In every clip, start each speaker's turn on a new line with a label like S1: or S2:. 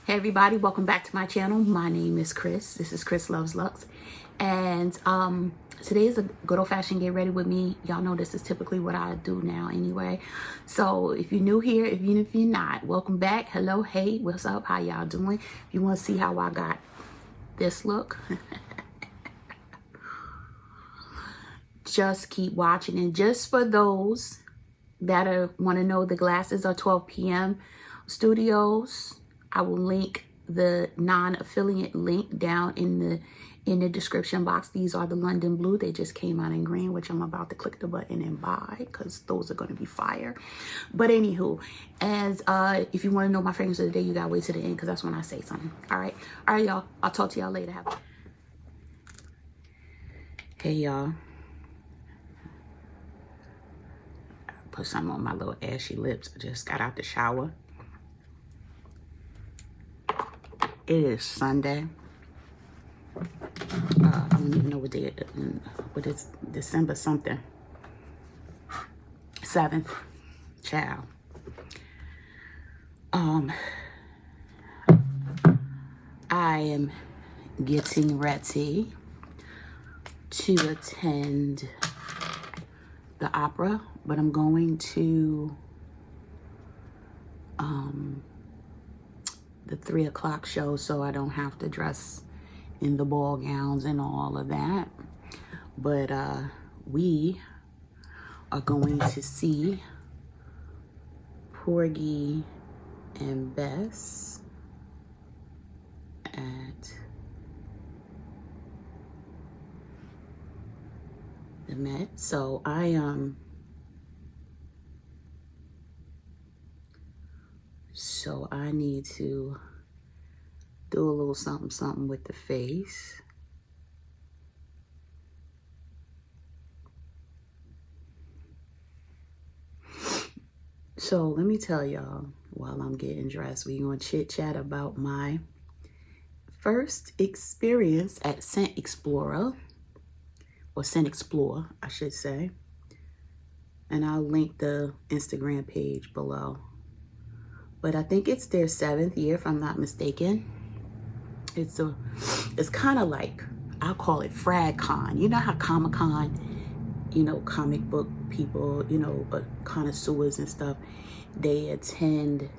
S1: Hey everybody, welcome back to my channel. My name is Chris. This is Chris Loves Lux. And today is a good old-fashioned get ready with me. Y'all know this is typically what I do now anyway. So if you're new here, even if you're not, welcome back. Hello, hey, what's up? How y'all doing? If you want to see how I got this look, just keep watching. And just for those that want to know, the glasses are 12 p.m. studios. I will link the non-affiliate link down in the description box. These are the London Blue. They just came out in green, which I'm about to click the button and buy because those are going to be fire. But anywho, as if you want to know my fragrance of the day, you gotta wait to the end because that's when I say something. All right, y'all. I'll talk to y'all later. Hey y'all. Put some on my little ashy lips. I just got out the shower. It is Sunday. I don't even know what day what is December something. 7th. Child. I am getting ready to attend the opera, but I'm going to the 3 o'clock show, so I don't have to dress in the ball gowns and all of that. But we are going to see Porgy and Bess at the Met. So I need to do a little something with the face. So let me tell y'all, while I'm getting dressed, we're going to chit chat about my first experience at Xplore, or Xplore, I should say. And I'll link the Instagram page below. But I think it's their 7th year, if I'm not mistaken. It's kind of like, I'll call it FragCon. You know how Comic-Con, you know, comic book people, you know, connoisseurs and stuff, they attend.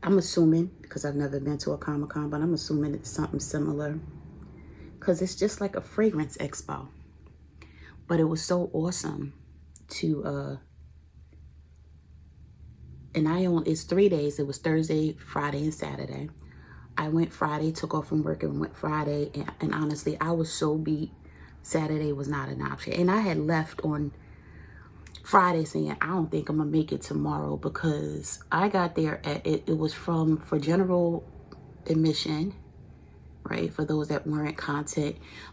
S1: I'm assuming, because I've never been to a Comic-Con, but I'm assuming it's something similar. Because it's just like a fragrance expo. But it was so awesome to, and it's 3 days. It was Thursday, Friday, and Saturday. I went Friday, took off from work and went Friday. And honestly, I was so beat. Saturday was not an option. And I had left on Friday saying, I don't think I'm going to make it tomorrow, because I got there at, it was for general admission, right? For those that weren't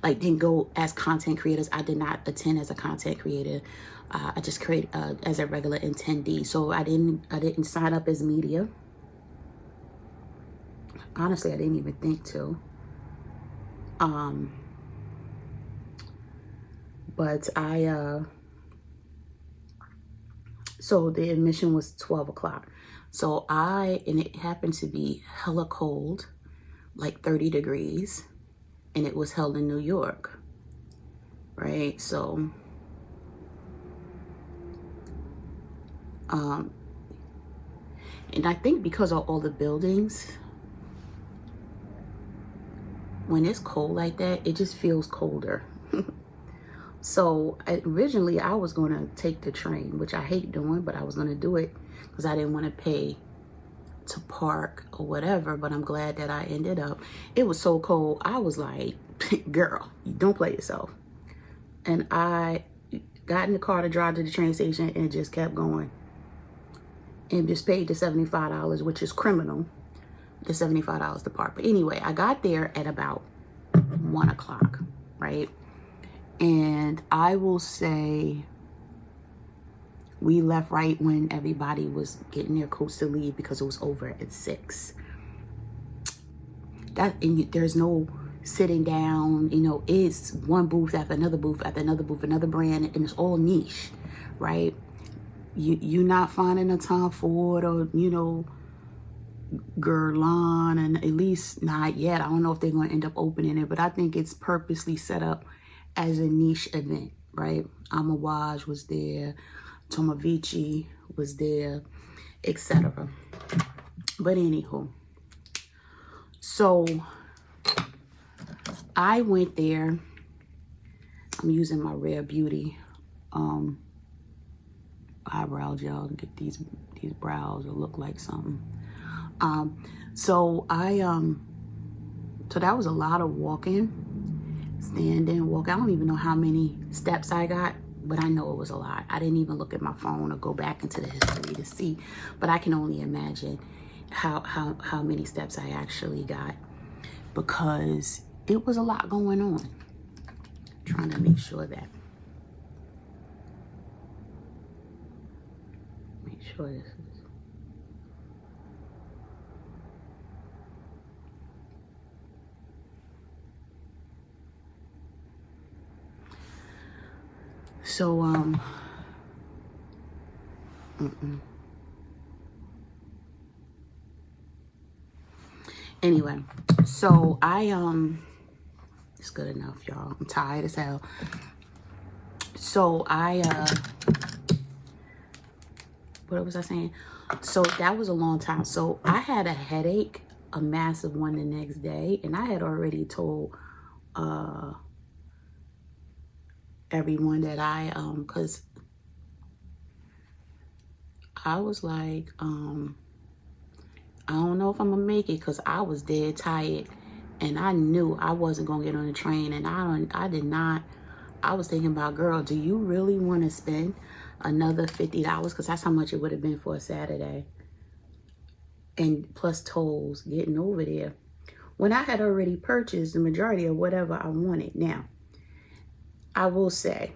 S1: didn't go as content creators. I did not attend as a content creator. I just created as a regular attendee. So I didn't sign up as media. Honestly, I didn't even think to. But so the admission was 12 o'clock. So and it happened to be hella cold, like 30 degrees, and it was held in New York, right? So, and I think because of all the buildings, when it's cold like that, it just feels colder. So originally I was going to take the train, which I hate doing, but I was going to do it because I didn't want to pay to park or whatever. But I'm glad that I ended up. It was so cold. I was like, girl, you don't play yourself. And I got in the car to drive to the train station and just kept going. And just paid the $75, which is criminal, the $75 to park. But anyway, I got there at about 1 o'clock, right? And I will say we left right when everybody was getting their coats to leave, because it was over at 6. There's no sitting down, you know, it's one booth after another booth after another booth, another brand, and it's all niche, right? You're not finding a Tom Ford or, you know, Guerlain, and at least not yet. I don't know if they're going to end up opening it, but I think it's purposely set up as a niche event, right? Amouage was there, Tomovici was there, etc. But anywho, so I went there. I'm using my Rare Beauty eyebrow gel to get these brows to look like something. So that was a lot of walking, standing, walking. I don't even know how many steps I got, but I know it was a lot. I didn't even look at my phone or go back into the history to see, but I can only imagine how many steps I actually got, because it was a lot going on. Trying to make sure this is. So anyway, so it's good enough, y'all. I'm tired as hell. So what was I saying? So that was a long time. So I had a headache, a massive one, the next day, and I had already told everyone that because I was like, I don't know if I'm gonna make it, because I was dead tired, and I knew I wasn't gonna get on the train, and I did not. I was thinking about, girl, do you really want to spend another $50? Because that's how much it would have been for a Saturday, and plus tolls getting over there, when I had already purchased the majority of whatever I wanted. Now, I will say,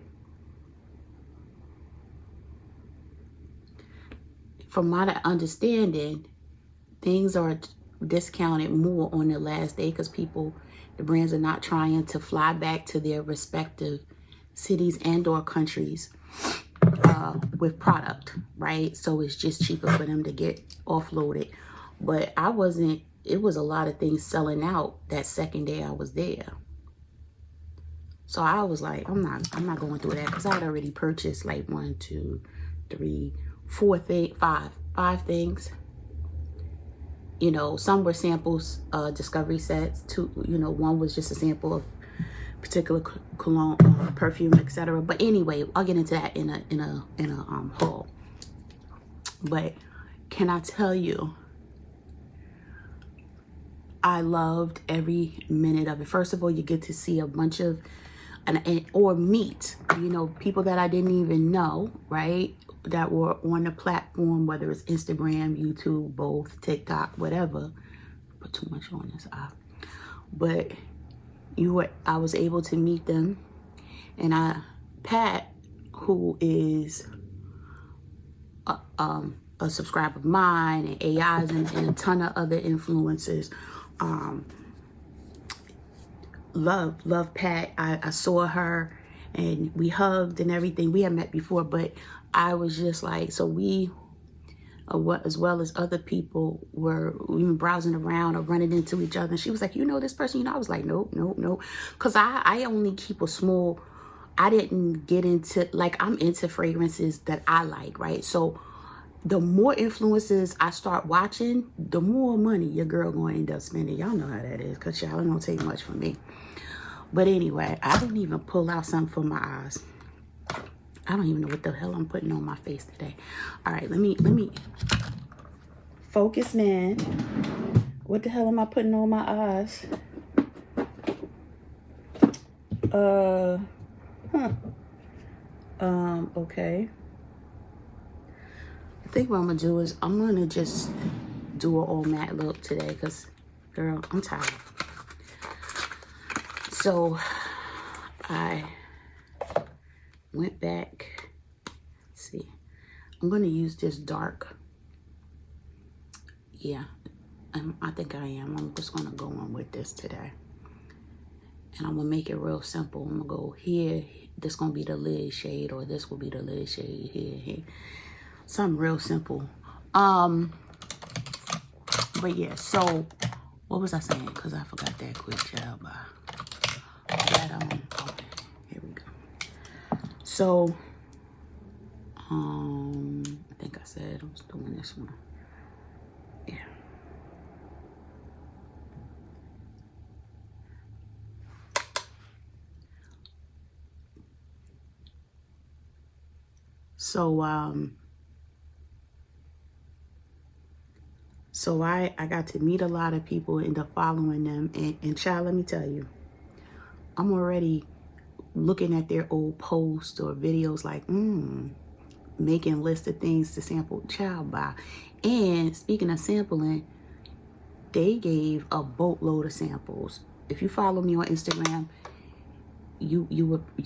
S1: from my understanding, things are discounted more on the last day, because the brands are not trying to fly back to their respective cities and or countries with product, right? So it's just cheaper for them to get offloaded. But it was a lot of things selling out that second day I was there. So I was like, I'm not going through that, because I had already purchased like 1, 2, 3, 4 things, five things. You know, some were samples, discovery sets. One was just a sample of particular cologne, perfume, etc. But anyway, I'll get into that in a haul. But can I tell you, I loved every minute of it. First of all, you get to see a bunch of or meet, people that I didn't even know, right? That were on the platform, whether it's Instagram, YouTube, both, TikTok, whatever. Put too much on this eye. But I was able to meet them. And Pat, who is a subscriber of mine, and AIs, and a ton of other influencers, love Pat. I saw her and we hugged and everything. We had met before, but I was just like, so we, as well as other people, were even browsing around or running into each other. And she was like, this person? I was like, nope. Because I only keep a small, I didn't get into, like, I'm into fragrances that I like, right? So the more influences I start watching, the more money your girl going to end up spending. Y'all know how that is, because y'all don't take much from me. But anyway, I didn't even pull out something for my eyes. I don't even know what the hell I'm putting on my face today. All right, let me focus, man. What the hell am I putting on my eyes? Okay. I think what I'm gonna do is I'm gonna just do an all matte look today, because, girl, I'm tired. So I went back. Let's see, I'm gonna use this dark. Yeah, I think I am. I'm just gonna go on with this today, and I'm gonna make it real simple. I'm gonna go here. This gonna be the lid shade, or this will be the lid shade here. Something real simple. But yeah, so what was I saying? Because I forgot that quick, child. That here we go. So I think I said I was doing this one. Yeah. So I got to meet a lot of people, end up following them, and child, let me tell you, I'm already looking at their old posts or videos like, making lists of things to sample, child, by. And speaking of sampling, they gave a boatload of samples. If you follow me on Instagram, you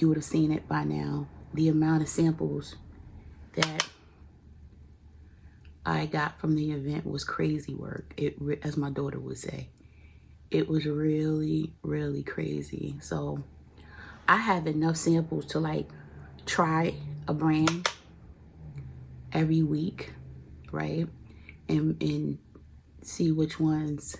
S1: would have seen it by now. The amount of samples that I got from the event was crazy work. It, as my daughter would say, it was really, really crazy. So I have enough samples to like try a brand every week, right? And see which ones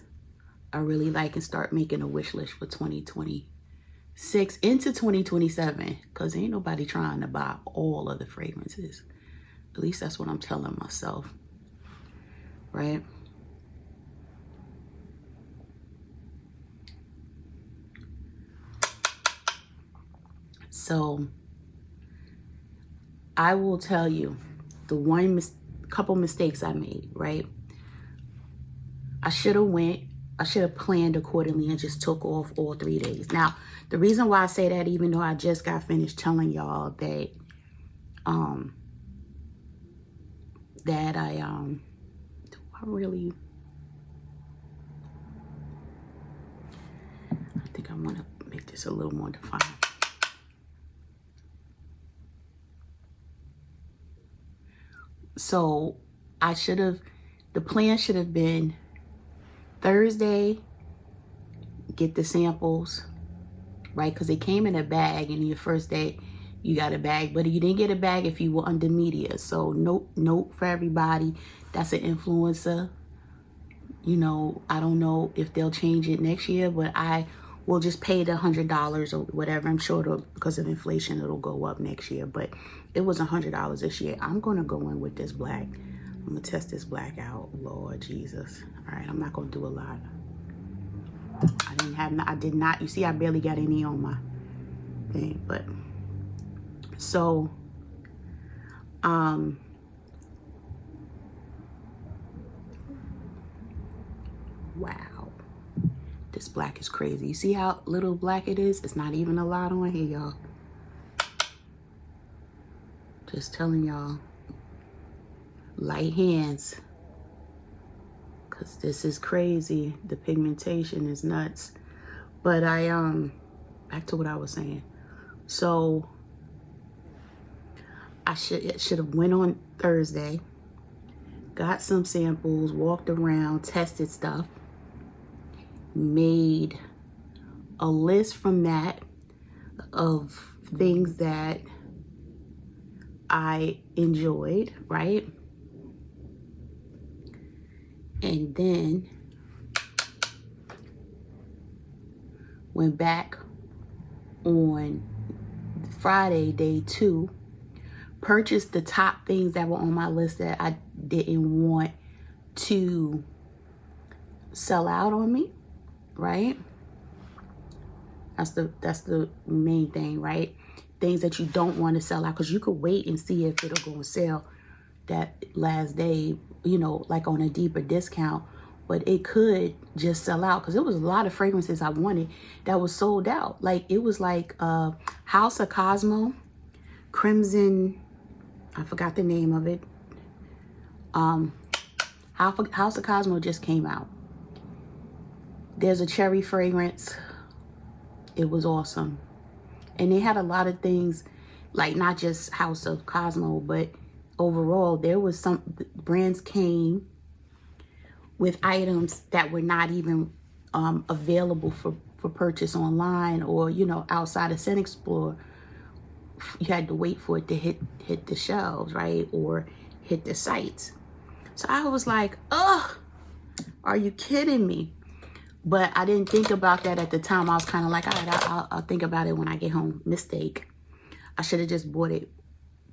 S1: I really like and start making a wish list for 2026 into 2027, because ain't nobody trying to buy all of the fragrances. At least that's what I'm telling myself, right? So I will tell you the couple mistakes I made, right? I should have planned accordingly and just took off all 3 days. Now, the reason why I say that, even though I just got finished telling y'all that I think I want to make this a little more defined. So the plan should have been Thursday, get the samples, right? Because they came in a bag, and your first day you got a bag, but you didn't get a bag if you were under media. So note for everybody that's an influencer. You know, I don't know if they'll change it next year, but I will just pay the $100 or whatever. I'm sure because of inflation, it'll go up next year, but it was $100 this year. I'm going to go in with this black. I'm going to test this black out. Lord Jesus. All right, I'm not going to do a lot. I did not, you see, I barely got any on my thing, but so, wow, this black is crazy. You see how little black it is? It's not even a lot on here, y'all. Just telling y'all, light hands, because this is crazy. The pigmentation is nuts. But back to what I was saying. So I should have went on Thursday, got some samples, walked around, tested stuff, made a list from that of things that I enjoyed, right? And then went back on Friday, day 2, purchased the top things that were on my list that I didn't want to sell out on me, right? That's the main thing, right? Things that you don't want to sell out, because you could wait and see if it'll go on sale that last day, you know, like on a deeper discount, but it could just sell out, because there was a lot of fragrances I wanted that was sold out. Like it was like House of Cosmo, Crimson, I forgot the name of it. House of Cosmo just came out. There's a cherry fragrance. It was awesome. And they had a lot of things, like not just House of Cosmo, but overall, there was some brands came with items that were not even available for purchase online, or, you know, outside of Xplore. You had to wait for it to hit the shelves, right? Or hit the sites. So I was like, oh, Are you kidding me? But I didn't think about that at the time. I was kind of like, all right, I'll think about it when I get home. Mistake. I should have just bought it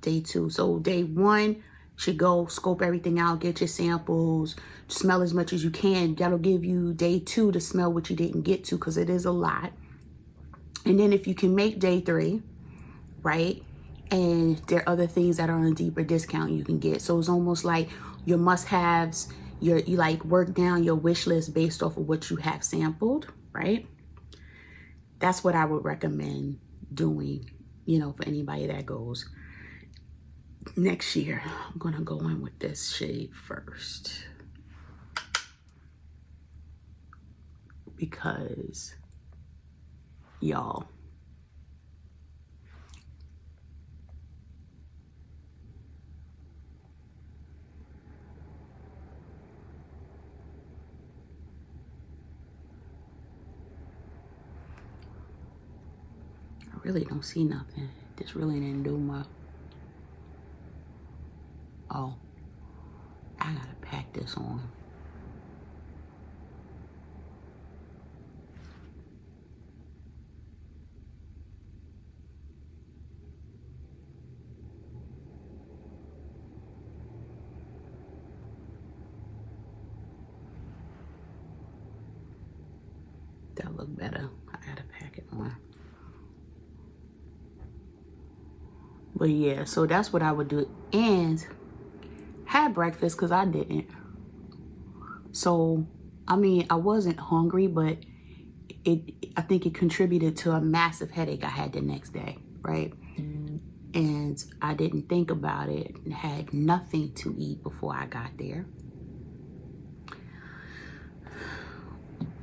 S1: day 2. So day 1, should go scope everything out, get your samples, smell as much as you can. That'll give you day 2 to smell what you didn't get to, because it is a lot. And then if you can make day 3, right? And there are other things that are on a deeper discount you can get. So it's almost like your must-haves, you like work down your wish list based off of what you have sampled, right? That's what I would recommend doing, you know, for anybody that goes. Next year, I'm gonna go in with this shade first, because y'all, I really don't see nothing. This really didn't do much. Oh, I gotta pack this on. That look better. I gotta pack it on. But yeah, so that's what I would do. And had breakfast, because I didn't. So, I mean, I wasn't hungry, but I think it contributed to a massive headache I had the next day, right? And I didn't think about it and had nothing to eat before I got there,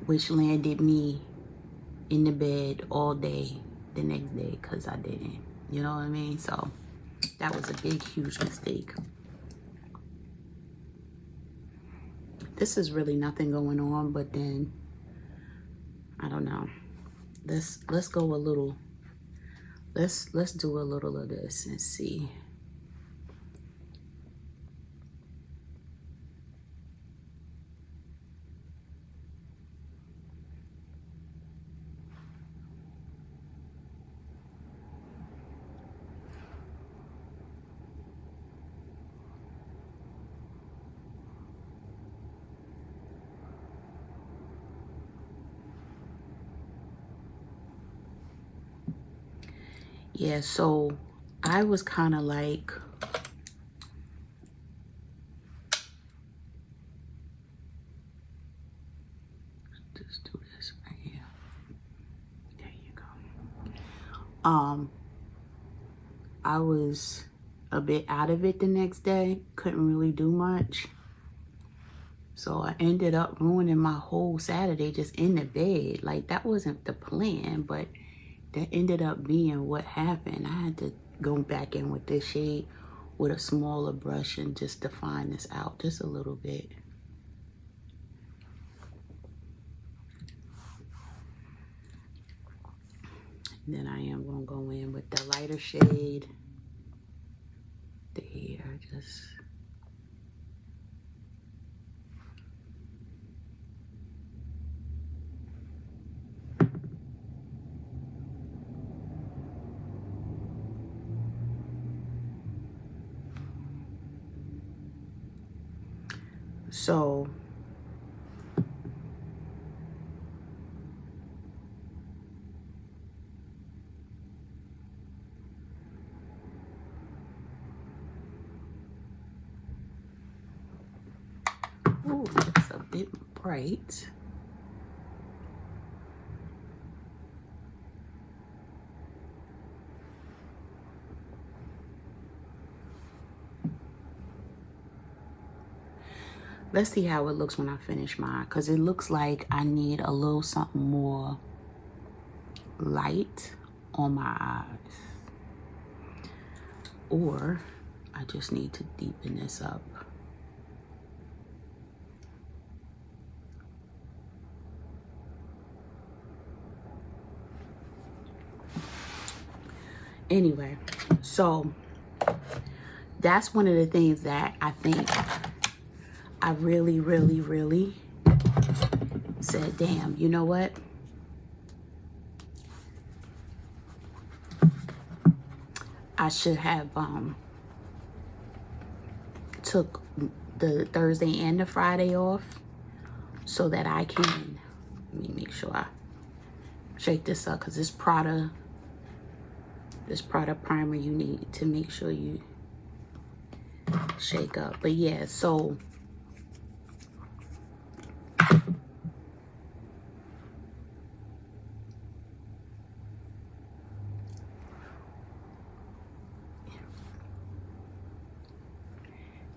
S1: which landed me in the bed all day the next day, because I didn't, you know what I mean? So that was a big, huge mistake. This is really nothing going on, but then I don't know. Let's go a little. Let's do a little of this and see. Yeah, so I was kind of like, just do this right here. There you go. I was a bit out of it the next day. Couldn't really do much. So I ended up ruining my whole Saturday just in the bed. Like, that wasn't the plan, but that ended up being what happened. I had to go back in with this shade with a smaller brush and just define this out just a little bit. And then I am gonna go in with the lighter shade there, just so ooh, it's a bit bright. Let's see how it looks when I finish mine, because it looks like I need a little something more light on my eyes. Or I just need to deepen this up. Anyway, so that's one of the things that I think I really Said, damn, you know what? I should have took the Thursday and the Friday off so that I can, let me make sure I shake this up, because this Prada primer you need to make sure you shake up. But yeah, so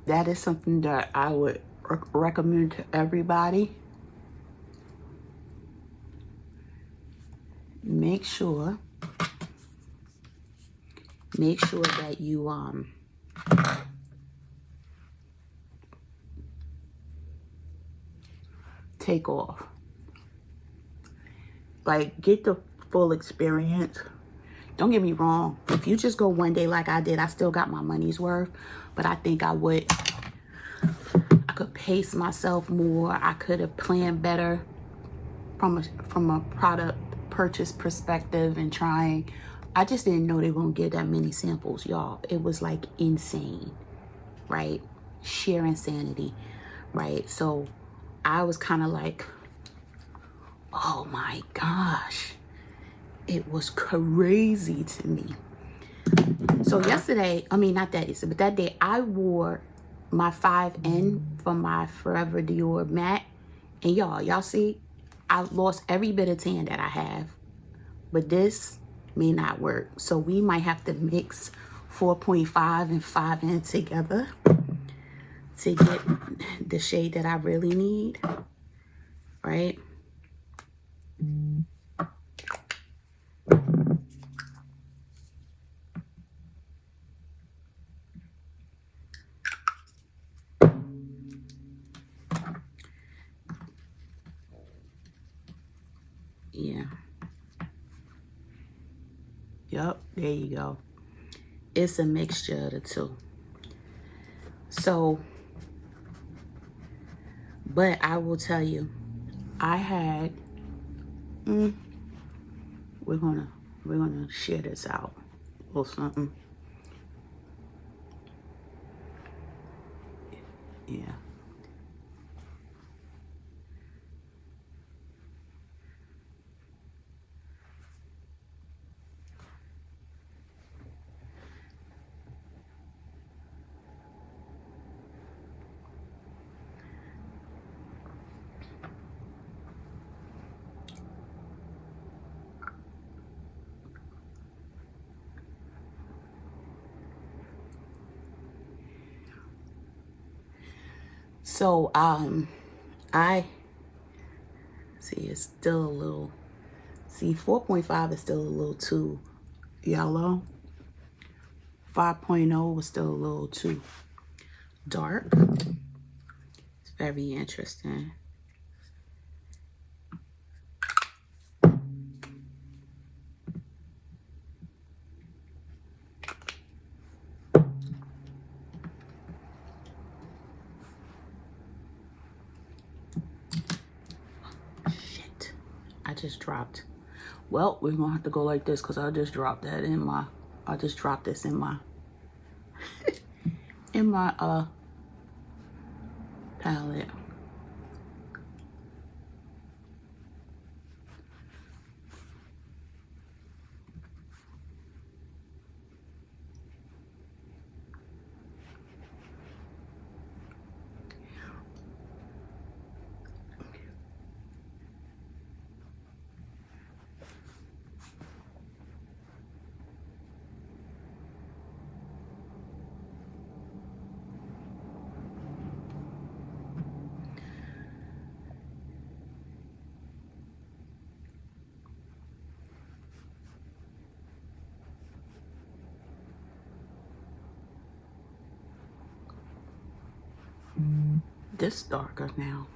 S1: that is something that I would recommend to everybody. Make sure that you take off. Like, get the full experience. Don't get me wrong. If you just go one day like I did, I still got my money's worth. But I think I could pace myself more. I could have planned better from a product purchase perspective and trying. I just didn't know they were gonna get that many samples, y'all. It was like insane, right? Sheer insanity, right? So I was kind of like, oh my gosh, it was crazy to me. So yesterday, I mean, not that yesterday, but that day, I wore my 5N from my Forever Dior matte. And y'all see, I lost every bit of tan that I have. But this may not work. So we might have to mix 4.5 and 5N together to get the shade that I really need, right? Yeah. Yep, there you go. It's a mixture of the two. So, but I will tell you, I had, we're gonna share this out or something. Yeah. So, I see it's still a little, 4.5 is still a little too yellow. 5.0 was still a little too dark. It's very interesting. Shit, I just dropped. Well, we're gonna have to go like this because I just dropped that in my, I just dropped this in my, in my palette. This darker now.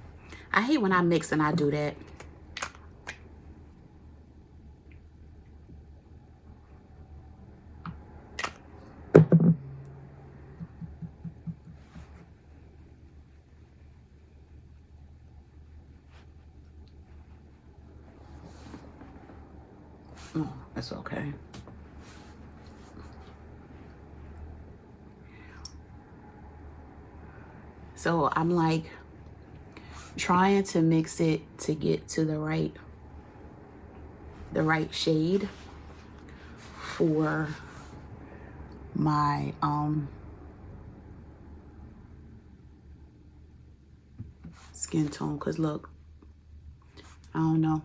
S1: I hate when I mix and I do that. Oh, that's okay. So I'm like trying to mix it to get to the right shade for my skin tone, because look, I don't know.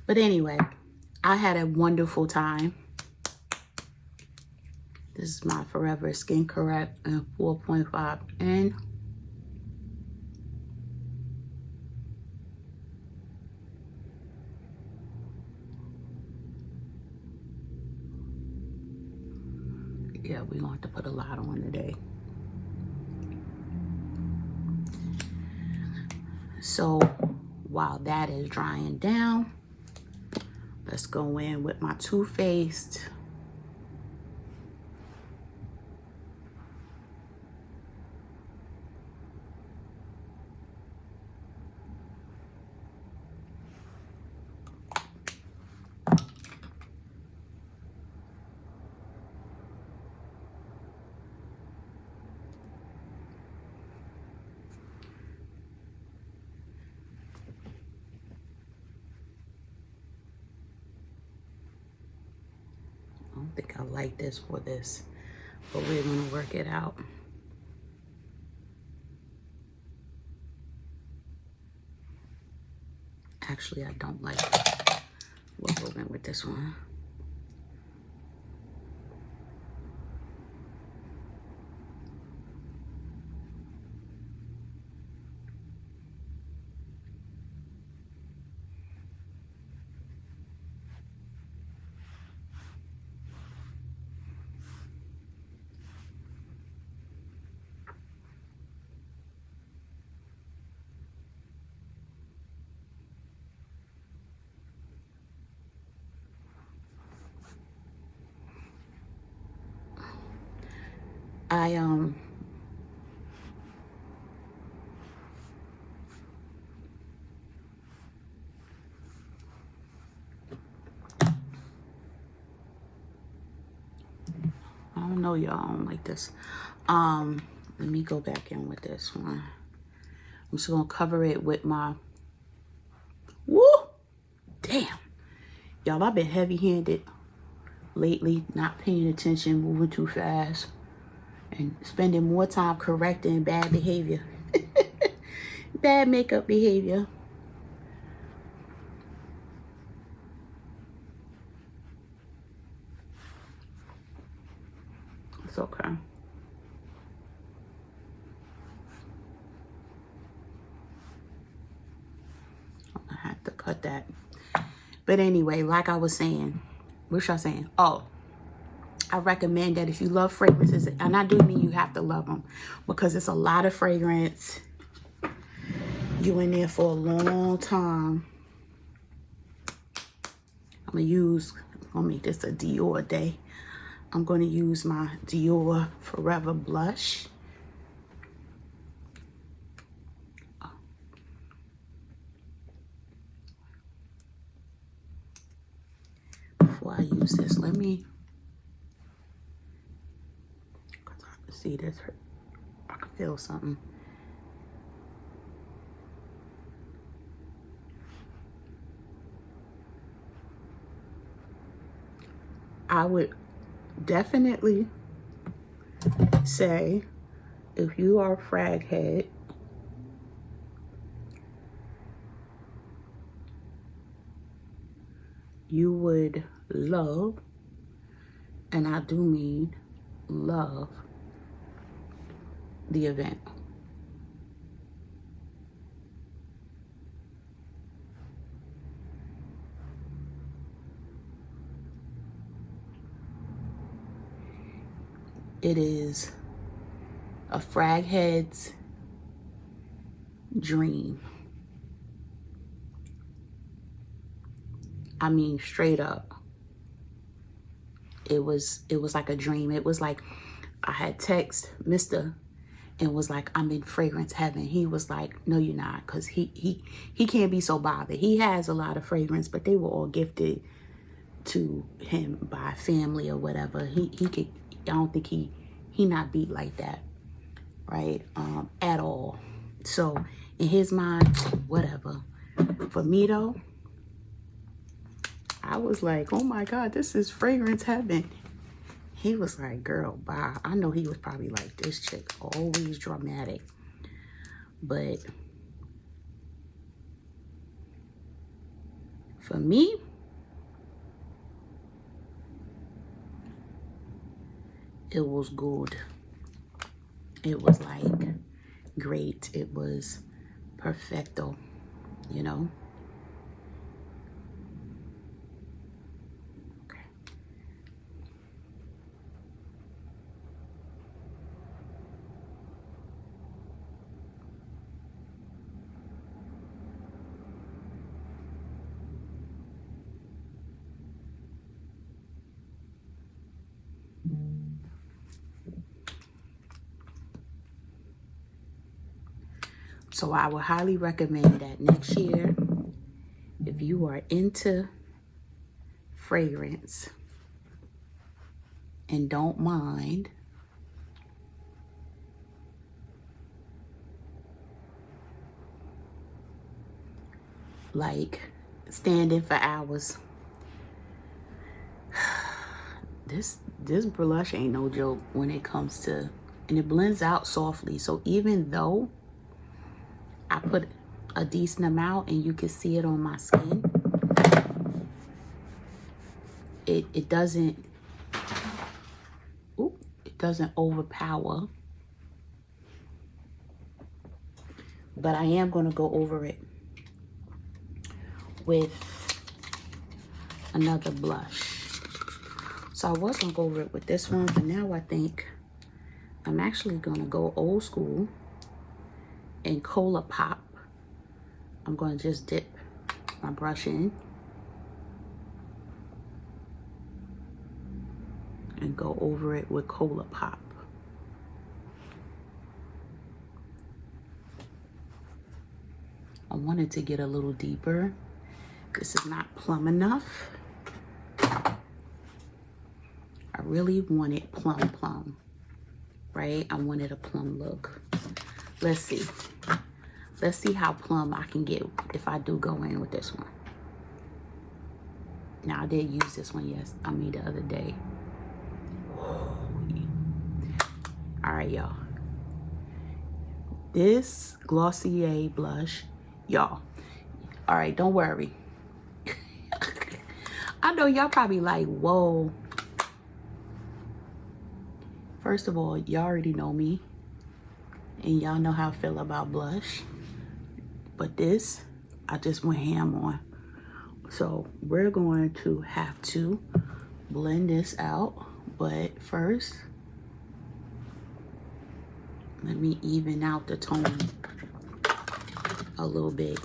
S1: But anyway, I had a wonderful time. This is my Forever Skin Correct and 4.5N. Yeah, we're going to have to put a lot on today. So while that is drying down, let's go in with my Too Faced I don't think I like this for this, but we're gonna work it out. Actually, I don't like it. We'll go in with this one. I don't know, y'all. I don't like this. Let me go back in with this one. I'm just gonna cover it with my, woo, damn. Y'all, I've been heavy-handed lately, not paying attention, moving too fast, and spending more time correcting bad behavior. Bad makeup behavior. It's okay. I had to cut that. But anyway, like I was saying, what was I saying? Oh, I recommend that if you love fragrances, and I do mean you have to love them, because it's a lot of fragrance. You in there for a long time. I'm gonna make this a Dior day. I'm gonna use my Dior Forever blush. Before I use this, let me, cause I can see this, I can feel something. I would definitely say, if you are a frag head, you would love, and I do mean love, the event. It is a frag head's dream. I mean, straight up. it was like a dream. It was like I had text Mr. and was like, I'm in fragrance heaven. He was like, no, you're not, because he can't be so bothered. He has a lot of fragrance, but they were all gifted to him by family or whatever. He could, I don't think he not beat like that, right? At all. So in his mind, whatever. For me though, I was like, oh my God, this is fragrance heaven. He was like, girl, bye. I know he was probably like, this chick always dramatic. But for me, it was good. It was like great. It was perfecto, you know? Okay. So I would highly recommend that next year, if you are into fragrance and don't mind, like standing for hours, this blush ain't no joke when it comes to, and it blends out softly. So even though I put a decent amount and you can see it on my skin, it doesn't overpower. But I am going to go over it with another blush. So I was going to go over it with this one, but now I think I'm actually going to go old school and Cola Pop. I'm going to just dip my brush in and go over it with Cola Pop. I wanted to get a little deeper. This is not plum enough. I really wanted plum, right? I wanted a plum look. Let's see. Let's see how plum I can get if I do go in with this one. Now, I did use this one, the other day. All right, y'all. This Glossier blush, y'all. All right, don't worry. I know y'all probably like, whoa. First of all, y'all already know me. And y'all know how I feel about blush. But this, I just went ham on. So we're going to have to blend this out. But first, let me even out the tone a little bit.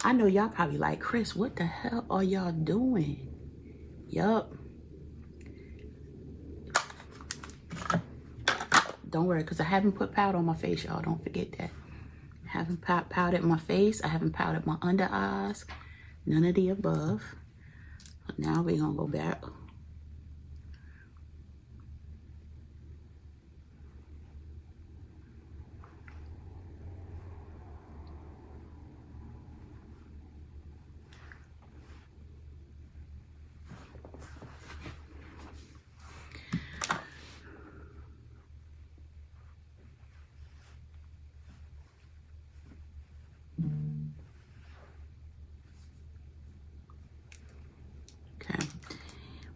S1: I know y'all probably like, Chris, what the hell are y'all doing? Yup. Don't worry, because I haven't put powder on my face, y'all. Don't forget that. I haven't powdered my face. I haven't powdered my under eyes. None of the above. Now we're going to go back.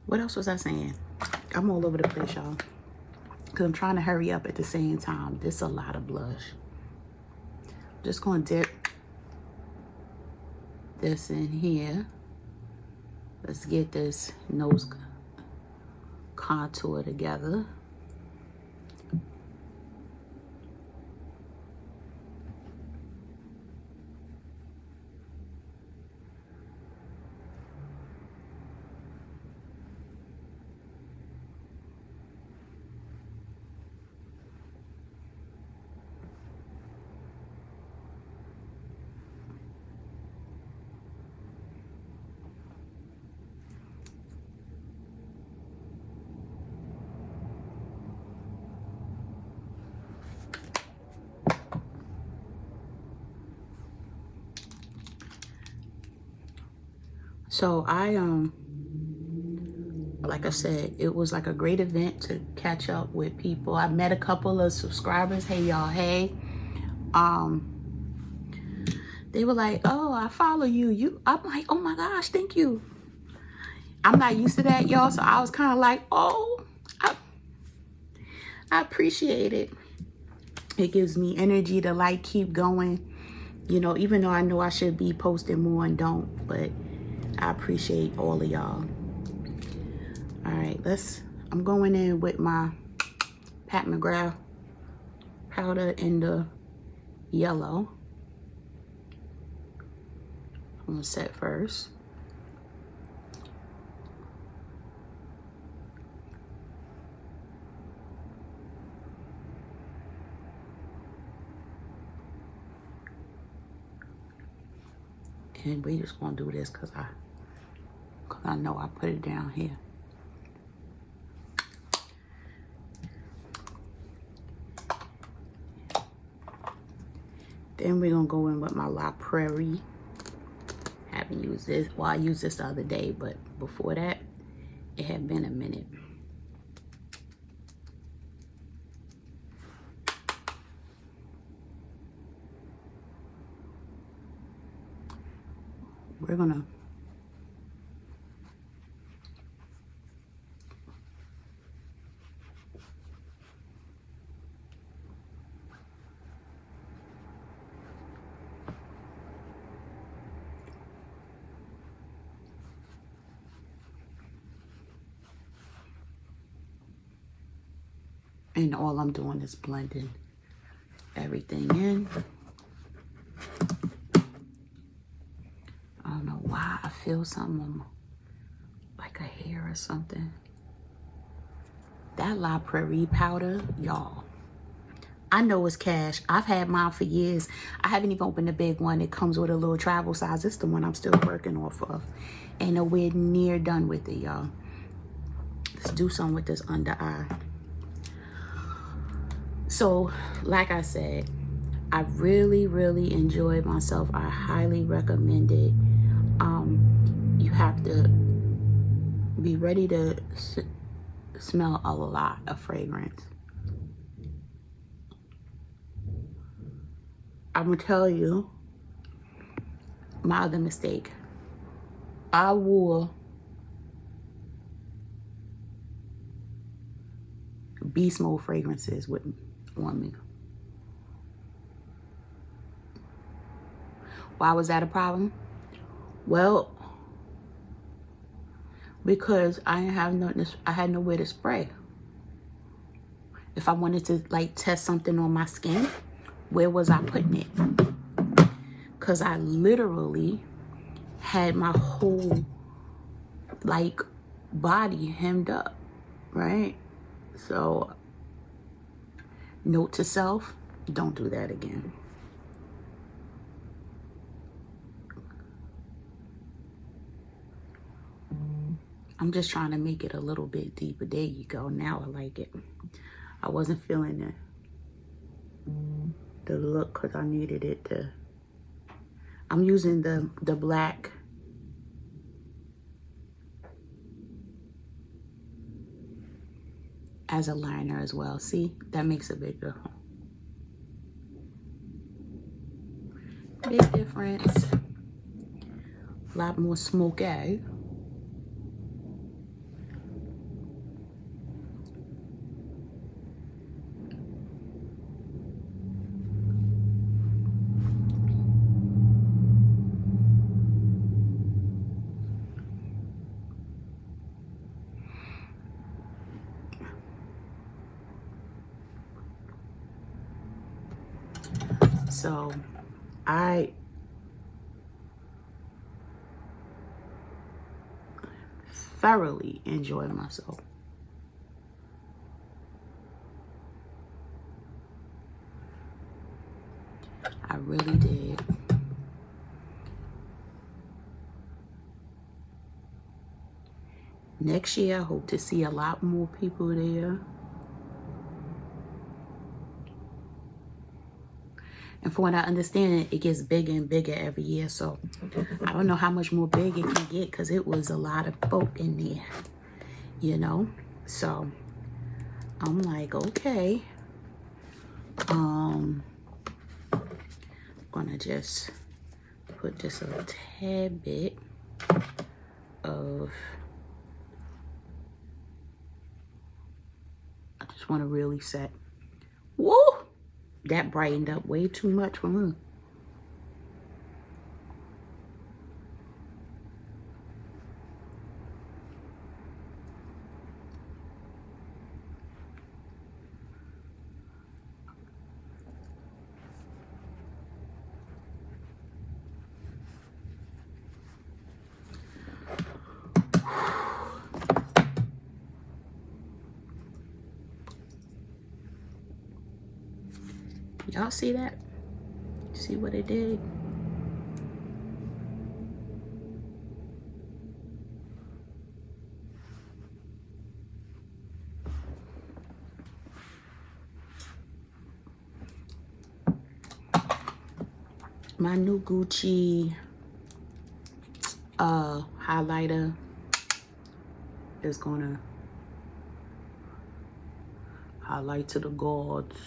S1: What else was I saying? I'm all over the place, y'all. Because I'm trying to hurry up at the same time. This is a lot of blush. Just going to dip this in here. Let's get this nose contour together. So like I said, it was like a great event to catch up with people. I met a couple of subscribers. Hey y'all, hey. They were like, oh, I follow you. I'm like, oh my gosh, thank you. I'm not used to that, y'all. So I was kind of like, oh, I appreciate it. It gives me energy to like keep going. You know, even though I know I should be posting more and don't, but I appreciate all of y'all. All right, I'm going in with my Pat McGrath powder in the yellow. I'm gonna set first. And we just gonna do this because I know I put it down here. Then we're gonna go in with my La Prairie. Haven't used this. Well, I used this the other day, but before that, it had been a minute. We're gonna and all I'm doing is blending everything in. I don't know why I feel something on like a hair or something. That La Prairie powder, y'all. I know it's cash. I've had mine for years. I haven't even opened the big one. It comes with a little travel size. It's the one I'm still working off of. Ain't nowhere near done with it, y'all. Let's do something with this under eye. So, like I said, I really, really enjoyed myself. I highly recommend it. You have to be ready to smell a lot of fragrance. I'm gonna tell you my other mistake. I wore beast mode fragrances on me. Why was that a problem? Well, because I didn't have nothing. I had nowhere to spray. If I wanted to like test something on my skin, where was I putting it? Because I literally had my whole like body hemmed up, right? So note to self, don't do that again. I'm just trying to make it a little bit deeper. There you go. Now I like it. I wasn't feeling the look because I needed it to. I'm using the black as a liner as well. See, that makes a big difference. Big difference. A lot more smoky. So I thoroughly enjoyed myself. I really did. Next year, I hope to see a lot more people there. And from what I understand, it gets bigger and bigger every year. So I don't know how much more big it can get because it was a lot of folk in there, you know? So I'm like, okay. I'm gonna just put just a tad bit of, I just want to really set. Woo! That brightened up way too much for me. Y'all see that? See what it did? My new Gucci highlighter is gonna highlight to the gods.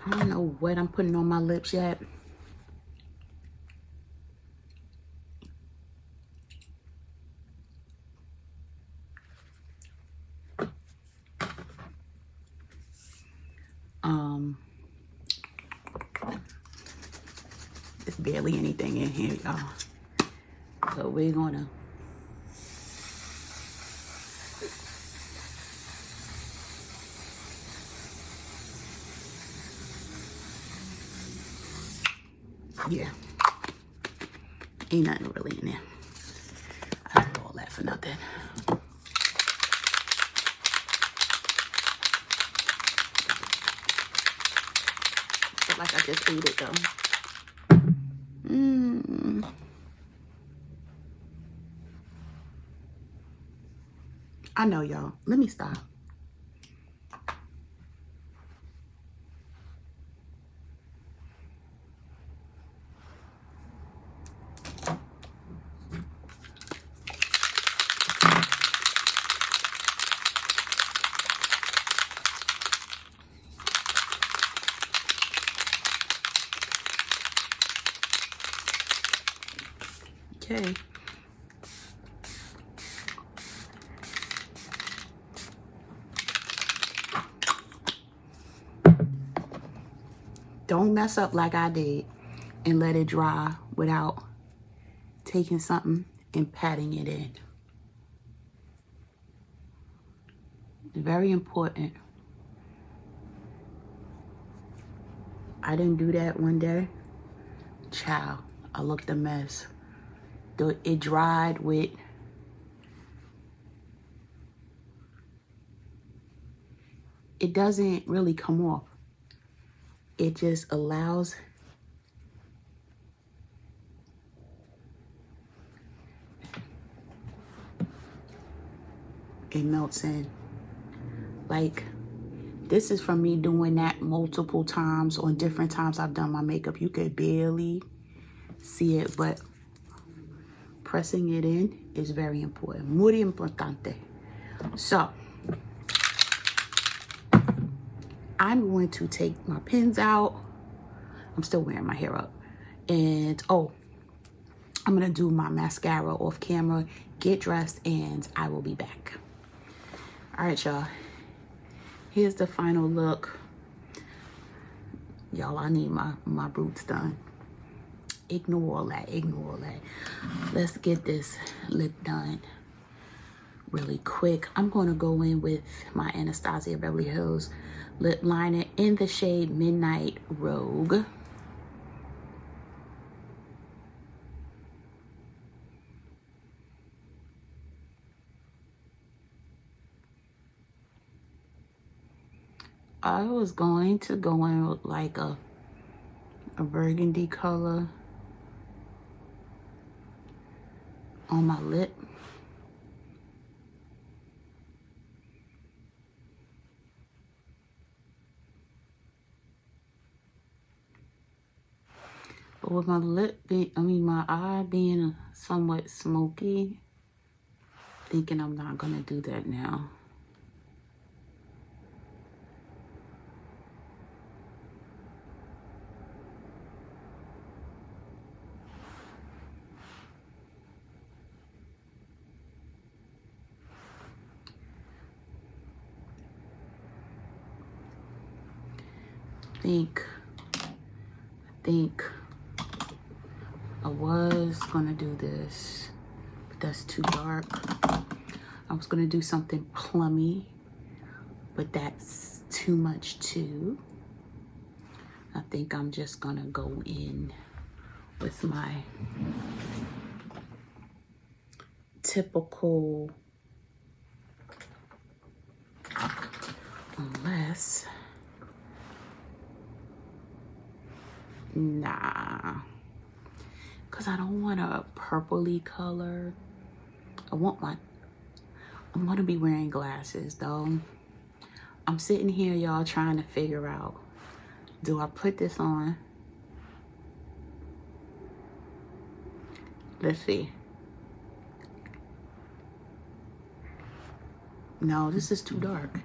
S1: I don't know what I'm putting on my lips yet. There's barely anything in here, y'all. So we're gonna yeah. Ain't nothing really in there. I did all that for nothing. Feel like I just ate it though. I know, y'all. Let me stop. Okay. Don't mess up like I did and let it dry without taking something and patting it in. It's very important. I didn't do that one day. Child, I looked a mess. It dried with it doesn't really come off. It just allows it melts in. Like, this is from me doing that multiple times on different times I've done my makeup. You could barely see it, but pressing it in is very important. Muy importante. So, I'm going to take my pins out. I'm still wearing my hair up. And, oh, I'm going to do my mascara off camera, get dressed, and I will be back. All right, y'all. Here's the final look. Y'all, I need my roots done. Ignore all that. Ignore all that. Let's get this lip done really quick. I'm going to go in with my Anastasia Beverly Hills lip liner in the shade Midnight Rogue. I was going to go in with like a burgundy color on my lip. But with my lip being, my eye being somewhat smoky, thinking I'm not gonna do that now. I think I was gonna do this, but that's too dark. I was gonna do something plummy, but that's too much too. I think I'm just gonna go in with my typical, unless, nah, because I don't want a purpley color. I'm gonna be wearing glasses though. I'm sitting here, y'all, trying to figure out, do I put this on? Let's see. No, this is too dark.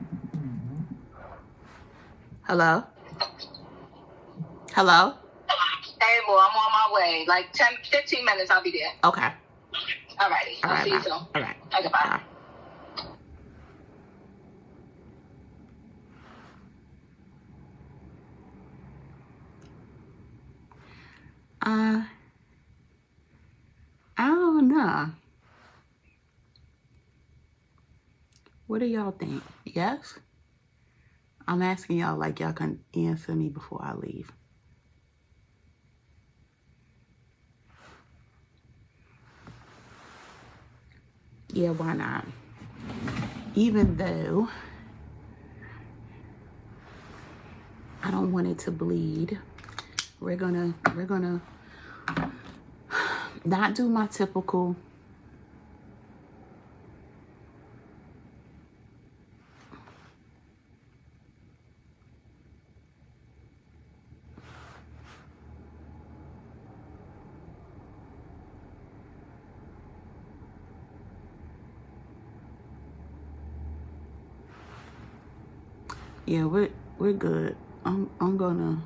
S1: Hello? Hello?
S2: Hey, boy, I'm on my way. Like 15 minutes, I'll be there.
S1: Okay.
S2: Alrighty. I'll see you soon.
S1: All right.
S2: Okay, bye.
S1: I don't know. What do y'all think? Yes? I'm asking y'all like y'all can answer me before I leave. Yeah, why not? Even though I don't want it to bleed, we're gonna not do my typical yeah, we're good. I'm gonna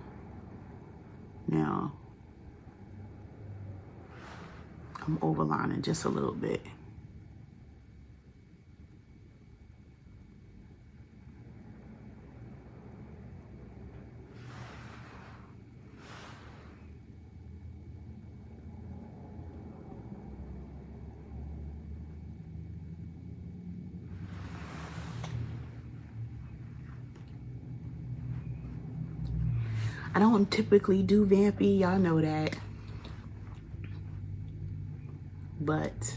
S1: now I'm overlining just a little bit. I don't typically do vampy, y'all know that. But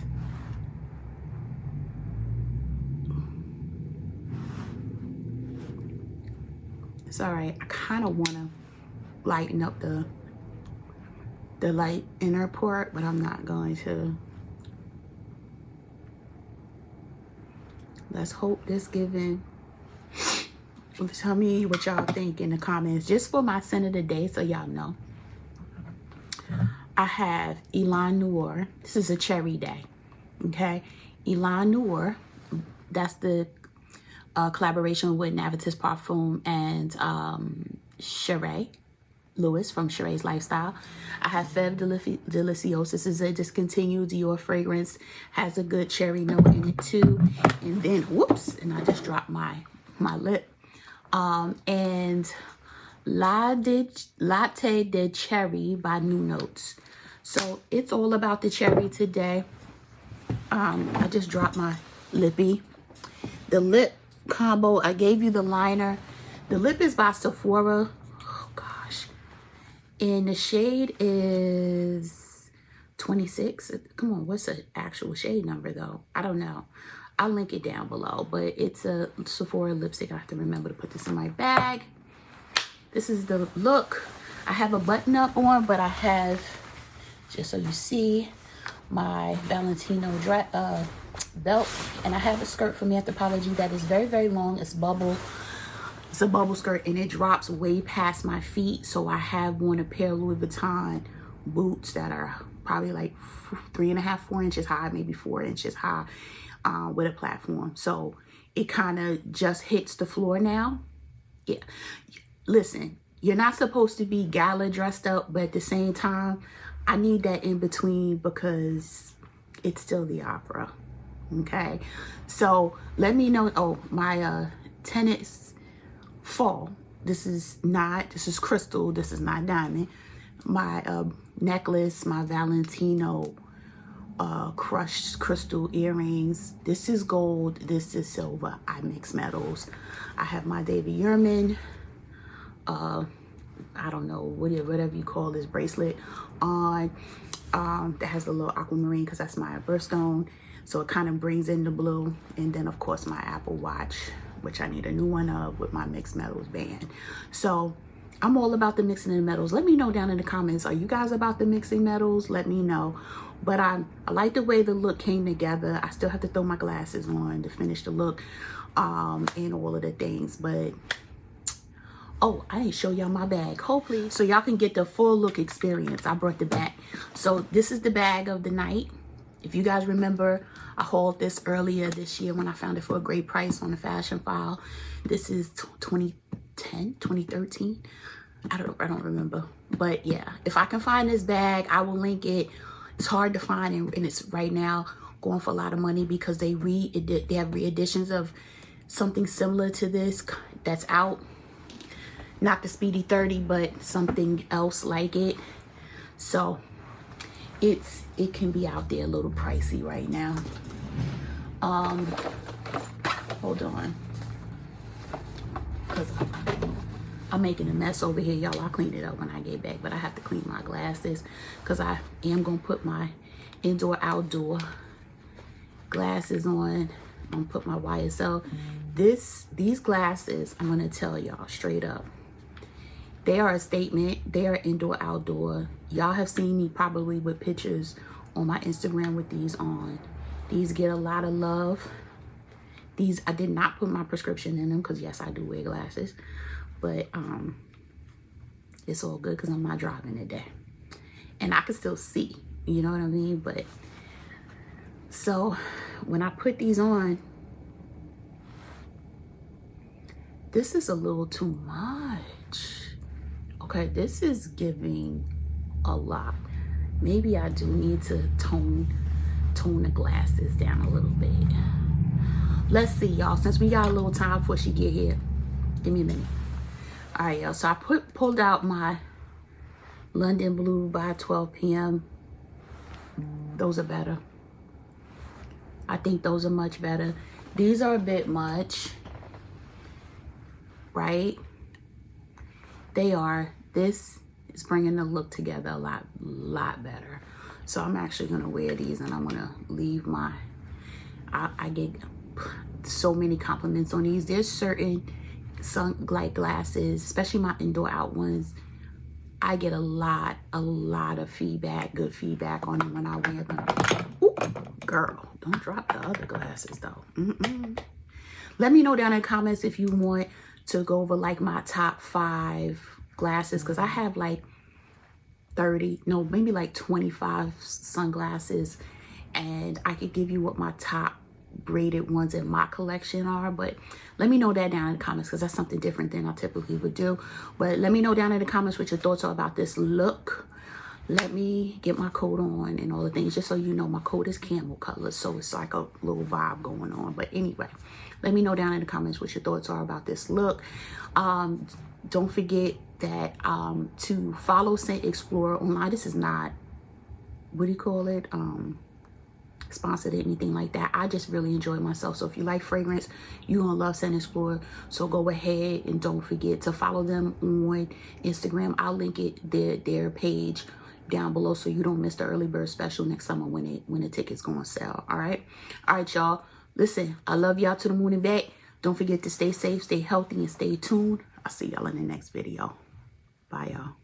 S1: it's all right. I kind of want to lighten up the light inner part, but I'm not going to. Let's hope this giving. Tell me what y'all think in the comments, just for my scent of the day, so y'all know. I have Elan Noir. This is a cherry day, okay? Elan Noir, that's the collaboration with Navitus Parfum and Sheree Lewis from Sheree's Lifestyle. I have Fève Delicieuse. This is a discontinued Dior fragrance. Has a good cherry note in it too. And then, whoops, and I just dropped my lip. And Latte de Cherry by New Notes. So it's all about the cherry today. I just dropped my lippy. The lip combo, I gave you the liner. The lip is by Sephora. Oh gosh. And the shade is 26. Come on, what's the actual shade number though? I don't know. I'll link it down below, but it's a Sephora lipstick. I have to remember to put this in my bag. This is the look. I have a button up on, but I have, just so you see, my Valentino belt, and I have a skirt from Anthropologie that is very, very long. It's a bubble skirt, and it drops way past my feet. So I have on a pair of Louis Vuitton boots that are probably like 3.5, 4 inches high, maybe 4 inches high, with a platform. So it kind of just hits the floor now. Yeah, listen, you're not supposed to be gala dressed up, but at the same time, I need that in between because it's still the opera. Okay, so let me know. Oh, my tennis fall. This is crystal. This is not diamond. My necklace, my Valentino crushed crystal earrings. This is gold. This is silver. I mix metals. I have my David Yurman, I don't know, whatever you call this bracelet on. That has a little aquamarine because that's my birthstone. So it kind of brings in the blue. And then of course my Apple Watch, which I need a new one of, with my mixed metals band. So I'm all about the mixing of the metals. Let me know down in the comments. Are you guys about the mixing metals? Let me know. But I like the way the look came together. I still have to throw my glasses on to finish the look, and all of the things. But oh, I didn't show y'all my bag. Hopefully, so y'all can get the full look experience. I brought the bag. So this is the bag of the night. If you guys remember, I hauled this earlier this year when I found it for a great price on the Fashion File. This is 2010, 2013. I don't remember. But yeah, if I can find this bag, I will link it. It's hard to find, and it's right now going for a lot of money because they have re-editions of something similar to this that's out. Not the Speedy 30, but something else like it. So it can be out there a little pricey right now. Hold on, because I'm making a mess over here, y'all. I'll clean it up when I get back, but I have to clean my glasses because I am gonna put my indoor outdoor glasses on. I'm gonna put my YSL. These glasses, I'm gonna tell y'all straight up, they are a statement. They are indoor outdoor. Y'all have seen me probably with pictures on my Instagram with these on. These get a lot of love. These, I did not put my prescription in them because yes, I do wear glasses, but it's all good because I'm not driving today and I can still see, you know what I mean? But so when I put these on, this is a little too much. Okay, this is giving a lot. Maybe I do need to tone the glasses down a little bit. Let's see, y'all, since we got a little time before she get here. Give me a minute. All right, y'all, so I pulled out my London Blue by 12 p.m. Those are better. I think those are much better. These are a bit much, right? They are. This is bringing the look together a lot better. So I'm actually gonna wear these, and I'm gonna leave my, I get so many compliments on these. There's certain like glasses, especially my indoor out ones, I get a lot of feedback, good feedback on them when I wear them. Ooh, girl, don't drop the other glasses though. Let me know down in the comments if you want to go over like my top 5 glasses, because I have like 30, no, maybe like 25 sunglasses, and I could give you what my top braided ones in my collection are. But let me know that down in the comments, because that's something different than I typically would do. But let me know down in the comments what your thoughts are about this look. Let me get my coat on and all the things, just so you know my coat is camel color, so it's like a little vibe going on. But anyway, let me know down in the comments what your thoughts are about this look. Don't forget that to follow Scent Explorer online. This is not, what do you call it, sponsored or anything like that. I just really enjoy myself. So if you like fragrance, you're gonna love Scent Explorer. So go ahead and don't forget to follow them on Instagram. I'll link it, their page down below, so you don't miss the early bird special next summer when the tickets go on sale. All right, y'all. Listen, I love y'all to the moon and back. Don't forget to stay safe, stay healthy, and stay tuned. I'll see y'all in the next video. Bye, y'all.